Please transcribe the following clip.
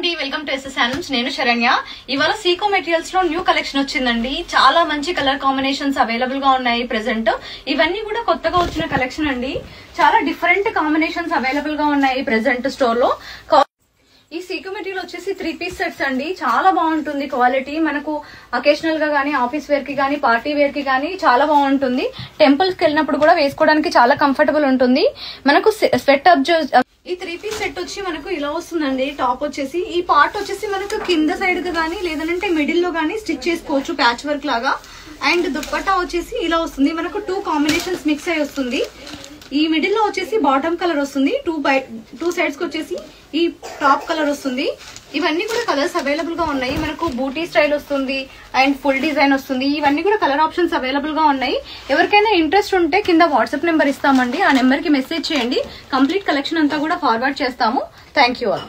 అండి, welcome to SS handlooms. నేను శరణ్య. ఇవాళ సీకో మెటీరియల్స్ లో న్యూ కలెక్షన్ వచ్చిందండి. చాలా మంచి కలర్ కాంబినేషన్స్ అవైలబుల్ గా ఉన్నాయి ప్రెసెంట్. ఇవన్నీ కూడా కొత్తగా వచ్చిన కలెక్షన్ అండి. చాలా డిఫరెంట్ కాంబినేషన్స్ అవైలబుల్ గా ఉన్నాయి ప్రెసెంట్ స్టోర్ లో. ఈ సీకో మెటీరియల్ వచ్చేసి 3 పీస్ సెట్స్ అండి. చాలా బాగుంటుంది క్వాలిటీ. మనకు అకేషనల్ గా గానీ, ఆఫీస్ వేర్ కి గానీ, పార్టీ వేర్ కి గానీ చాలా బాగుంటుంది. టెంపుల్స్ కి వెళ్ళినప్పుడు కూడా వేసుకోవడానికి చాలా కంఫర్టబుల్ ఉంటుంది. మనకు స్వెట్ అబ్జర్వ్ ఈ 3 పీస్ సెట్ వచ్చి మనకు ఇలా వస్తుందండి. టాప్ వచ్చేసి ఈ పార్ట్ వచ్చేసి మనకు కింద సైడ్ గా గానీ, లేదంటే మిడిల్ లో గానీ స్టిచ్ చేసుకోవచ్చు ప్యాచ్ వర్క్ లాగా. అండ్ దుప్పట్టా వచ్చేసి ఇలా వస్తుంది. మనకు 2 కాంబినేషన్స్ మిక్స్ అయి వస్తుంది. ఈ మిడిల్ లో వచ్చేసి బాటమ్ కలర్ వస్తుంది. 2 సైడ్స్ కి వచ్చేసి ఈ టాప్ కలర్ వస్తుంది. ఇవన్నీ కూడా కలర్స్ అవైలబుల్ గా ఉన్నాయి. మనకు బూటీ స్టైల్ వస్తుంది అండ్ ఫుల్ డిజైన్ వస్తుంది. ఇవన్నీ కూడా కలర్ ఆప్షన్స్ అవైలబుల్ గా ఉన్నాయి. ఎవరికైనా ఇంట్రెస్ట్ ఉంటే కింద వాట్సాప్ నెంబర్ ఇస్తామండి. ఆ నెంబర్ కి మెసేజ్ చేయండి. కంప్లీట్ కలెక్షన్ అంతా కూడా ఫార్వర్డ్ చేస్తాము. Thank you all.